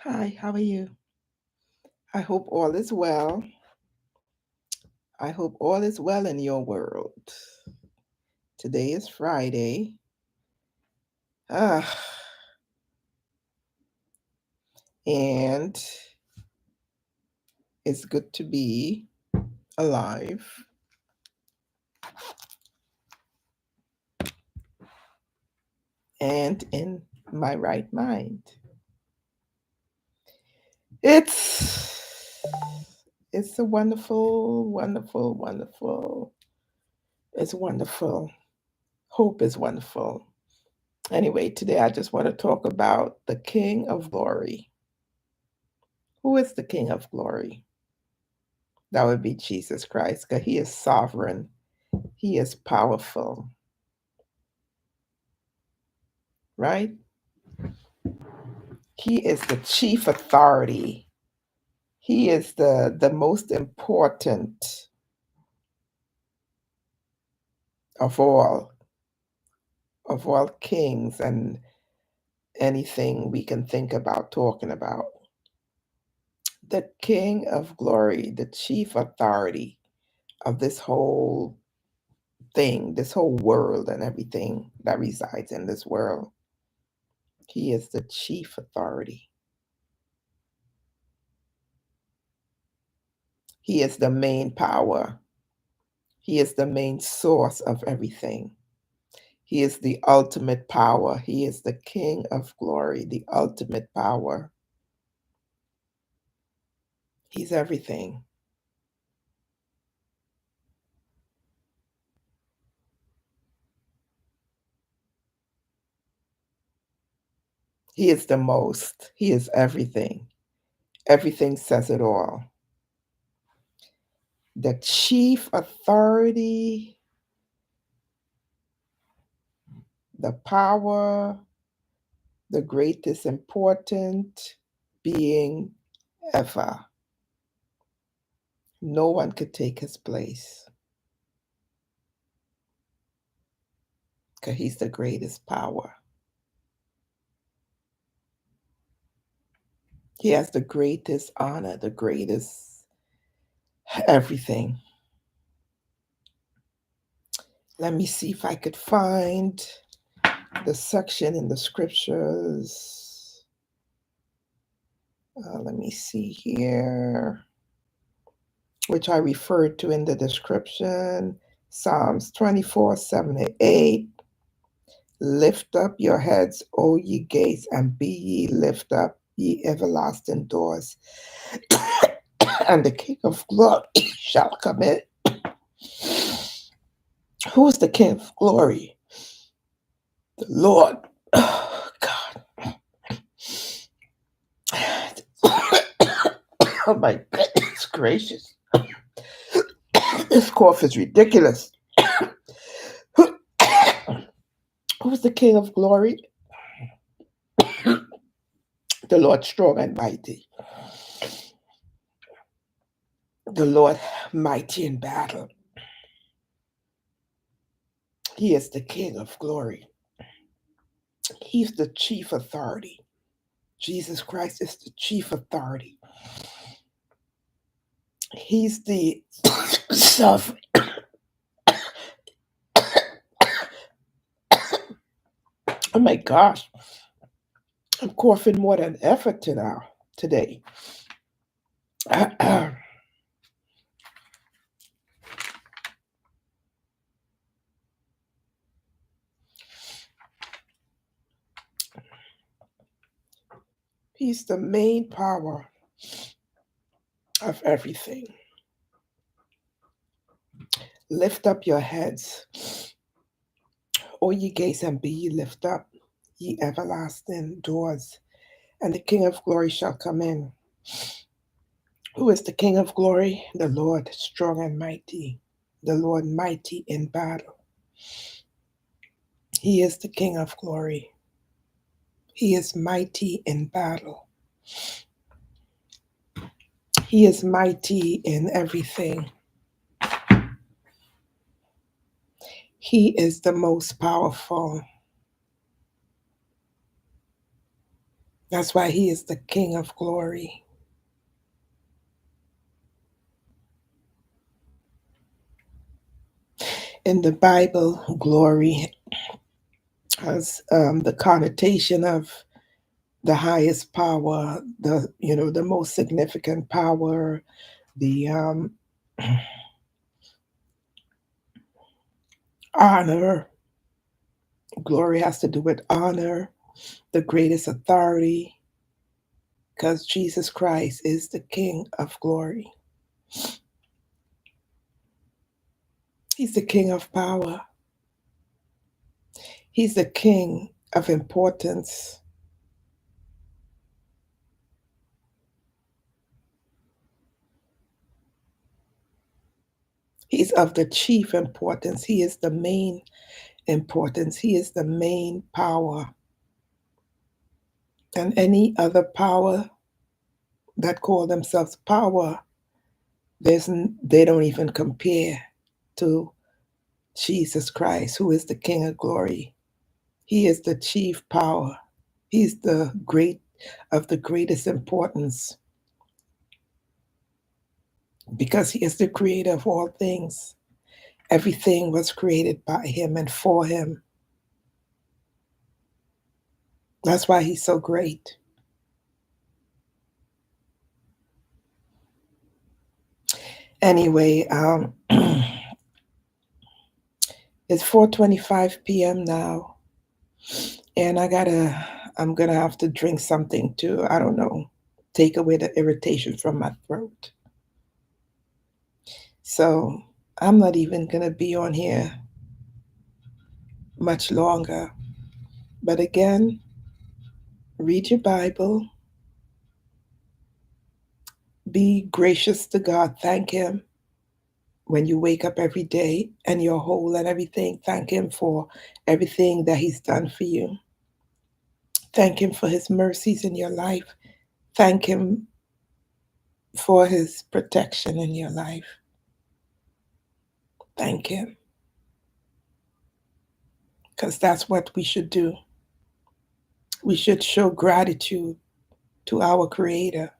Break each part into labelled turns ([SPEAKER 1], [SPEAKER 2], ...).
[SPEAKER 1] Hi, how are you? I hope all is well. I hope all is well in your world. Today is Friday. Ah, and it's good to be alive and in my right mind. It's it's a wonderful, wonderful, wonderful. It's wonderful. Hope is wonderful. Anyway, today I just want to talk about the King of Glory. Who is the King of Glory? That would be Jesus Christ, because he is sovereign, he is powerful, right? He is the chief authority. He is the most important of all, of all kings and anything we can think about talking about. The King of Glory, the chief authority of this whole thing, this whole world, and everything that resides in this world. He is the chief authority. He is the main power. He is the main source of everything. He is the ultimate power. He is the King of Glory, the ultimate power. He's everything. He is the most. He is everything. Everything says it all. The chief authority, the power, the greatest important being ever. No one could take his place because he's the greatest power. He has the greatest honor, the greatest everything. Let me see if I could find the section in the scriptures. Let me see here, which I referred to in the description. Psalms 24, 7 and 8. Lift up your heads, O ye gates, and be ye lift up, ye everlasting doors, and the King of glory shall come in. Who is the King of glory? The Lord. Oh, God. Oh, my goodness gracious. This cough is ridiculous. Who's the King of glory? The Lord strong and mighty. The Lord mighty in battle. He is the King of glory. He's the chief authority. Jesus Christ is the chief authority. He's the sovereign. Oh my gosh. I'm coughing more than ever today. He's the main power of everything. Lift up your heads, O ye gates, and be ye lift up, ye everlasting doors, and the King of glory shall come in. Who is the King of glory? The Lord strong and mighty, the Lord mighty in battle. He is the King of glory. He is mighty in battle. He is mighty in everything. He is the most powerful. That's why he is the King of glory. In the Bible, glory has the connotation of the highest power, the most significant power, the honor. Glory has to do with honor, the greatest authority, because Jesus Christ is the King of glory. He's the King of power. He's the King of importance. He's of the chief importance. He is the main importance. He is the main power. And any other power that call themselves power, they don't even compare to Jesus Christ, who is the King of glory. He is the chief power. He's the great of the greatest importance because he is the creator of all things. Everything was created by him and for him. That's why he's so great. Anyway, it's 4:25 p.m. now, and I'm gonna have to drink something to, I don't know, take away the irritation from my throat. So I'm not even gonna be on here much longer. But again, read your Bible, be gracious to God, thank Him when you wake up every day and you're whole and everything. Thank Him for everything that He's done for you. Thank Him for His mercies in your life. Thank Him for His protection in your life. Thank Him, because that's what we should do. We should show gratitude to our Creator.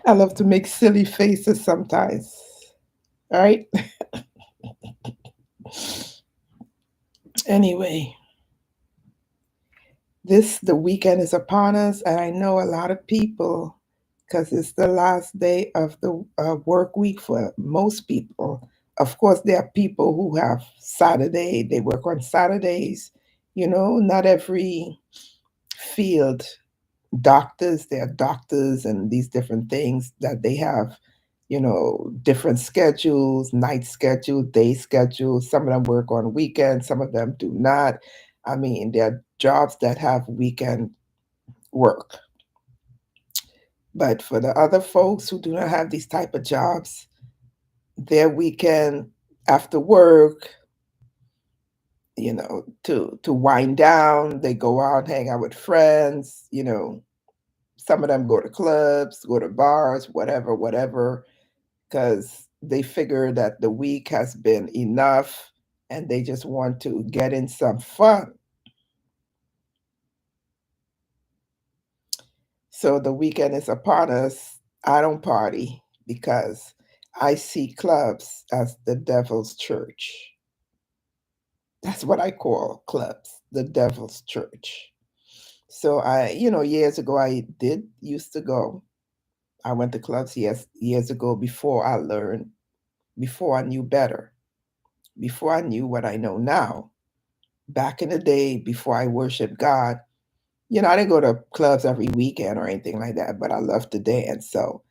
[SPEAKER 1] I love to make silly faces sometimes. All right. Anyway, the weekend is upon us, and I know a lot of people, because it's the last day of the work week for most people. Of course, there are people who have Saturday, they work on Saturdays. Not every field, doctors, there are doctors and these different things that they have, different schedules, night schedule, day schedule. Some of them work on weekends, some of them do not. I mean, there are jobs that have weekend work. But for the other folks who do not have these type of jobs, their weekend after work, to wind down, they go out, hang out with friends, some of them go to clubs, go to bars, whatever, whatever, because they figure that the week has been enough and they just want to get in some fun. So the weekend is upon us. I don't party because I see clubs as the devil's church. That's what I call clubs, the devil's church. So years ago I did used to go. I went to clubs years ago before I learned, before I knew better, before I knew what I know now. Back in the day, before I worshiped God, I didn't go to clubs every weekend or anything like that, but I love to dance. So,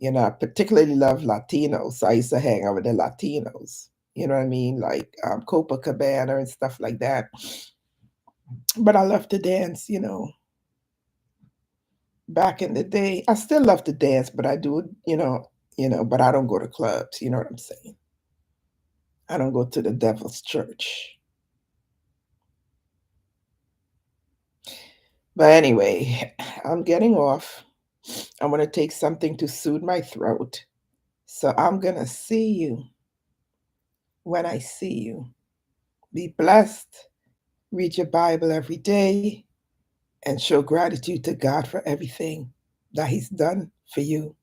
[SPEAKER 1] I particularly love Latinos. So I used to hang out with the Latinos. You know what I mean? Like Copacabana and stuff like that. But I love to dance, back in the day. I still love to dance, but I do, but I don't go to clubs. You know what I'm saying? I don't go to the devil's church. But anyway, I'm getting off. I'm going to take something to soothe my throat. So I'm going to see you when I see you. Be blessed. Read your Bible every day and show gratitude to God for everything that He's done for you.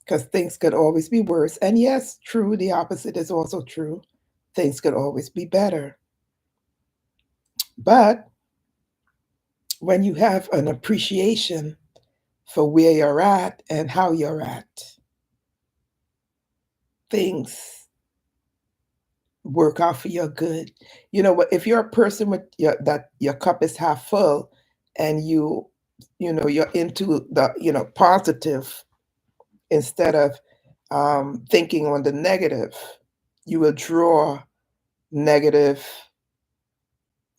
[SPEAKER 1] Because things could always be worse. And yes, true, the opposite is also true. Things could always be better. But when you have an appreciation for where you're at and how you're at, things work out for your good. You know what? If you're a person with that your cup is half full, and you're into the positive instead of thinking on the negative, you will draw negative.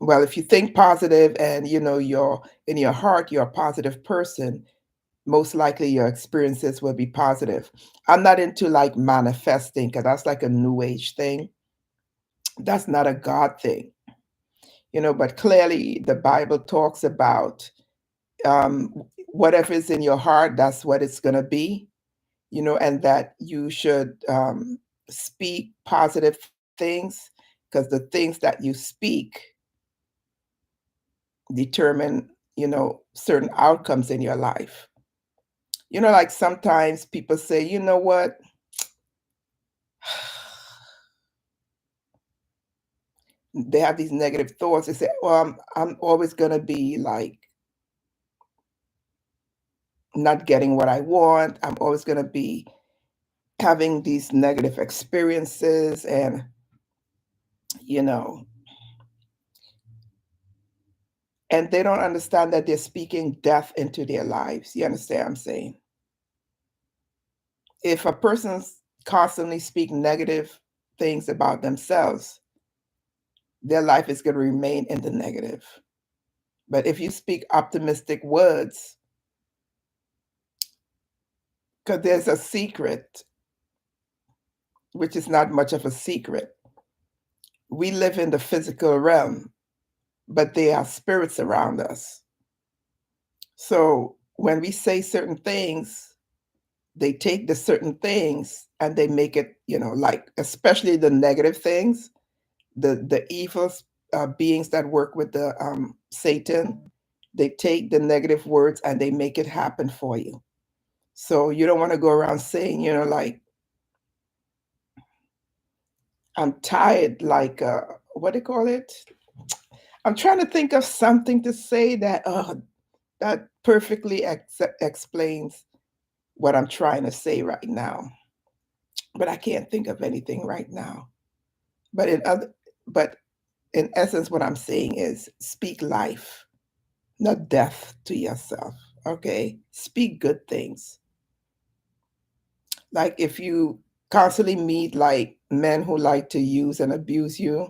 [SPEAKER 1] Well, if you think positive and you're in your heart, you're a positive person, most likely your experiences will be positive. I'm not into like manifesting because that's like a new age thing. That's not a God thing, but clearly the Bible talks about um, whatever is in your heart, that's what it's going to be, and that you should speak positive things because the things that you speak determine, certain outcomes in your life. Like sometimes people say, you know what? They have these negative thoughts. They say, well, I'm always going to be like not getting what I want. I'm always going to be having these negative experiences. You know, and they don't understand that they're speaking death into their lives. You understand what I'm saying? If a person's constantly speaking negative things about themselves, their life is going to remain in the negative. But if you speak optimistic words, because there's a secret, which is not much of a secret. We live in the physical realm, but there are spirits around us. So when we say certain things, they take the certain things and they make it, like especially the negative things, the evil beings that work with the Satan, they take the negative words and they make it happen for you. So you don't want to go around saying, like I'm tired, like what do you call it? I'm trying to think of something to say that perfectly explains what I'm trying to say right now, but I can't think of anything right now. But but in essence, what I'm saying is speak life, not death to yourself. Okay, speak good things. Like if you constantly meet like men who like to use and abuse you,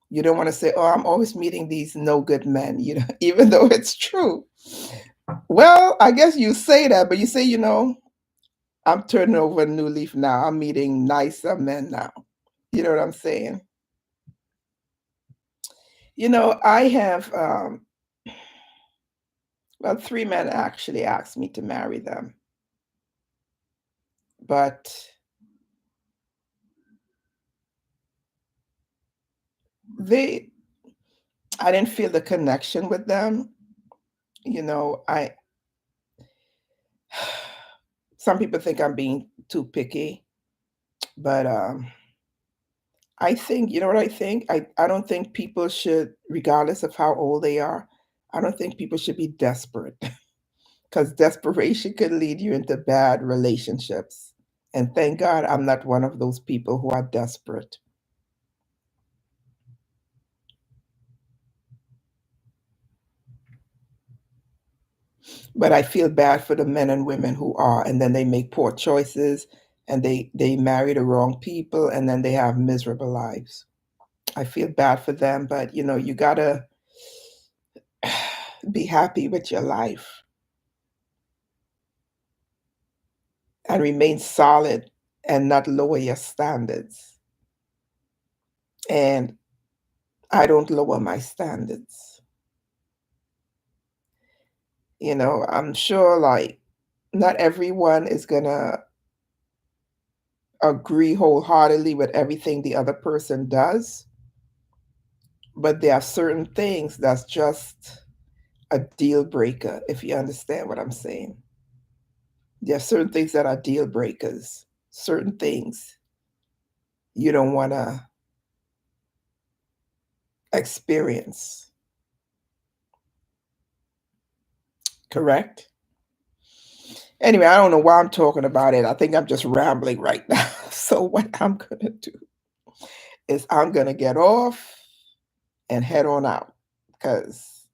[SPEAKER 1] you don't want to say, "Oh, I'm always meeting these no good men," even though it's true. Well, I guess you say that, but you say, I'm turning over a new leaf now. I'm meeting nicer men now. You know what I'm saying? I have, well, three men actually asked me to marry them, but they, I didn't feel the connection with them. I, some people think I'm being too picky, but I think, you know what I think? I don't think people should, regardless of how old they are, I don't think people should be desperate because desperation could lead you into bad relationships. And thank God I'm not one of those people who are desperate. But I feel bad for the men and women who are, and then they make poor choices and they marry the wrong people and then they have miserable lives. I feel bad for them, but you gotta be happy with your life and remain solid and not lower your standards. And I don't lower my standards. I'm sure like not everyone is gonna agree wholeheartedly with everything the other person does, but there are certain things that's just a deal breaker, if you understand what I'm saying. There are certain things that are deal breakers, certain things you don't want to experience, correct? Anyway, I don't know why I'm talking about it. I think I'm just rambling right now. So, what I'm going to do is I'm going to get off and head on out because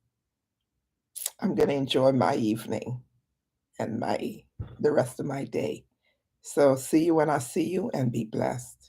[SPEAKER 1] I'm going to enjoy my evening and the rest of my day. So, see you when I see you and be blessed.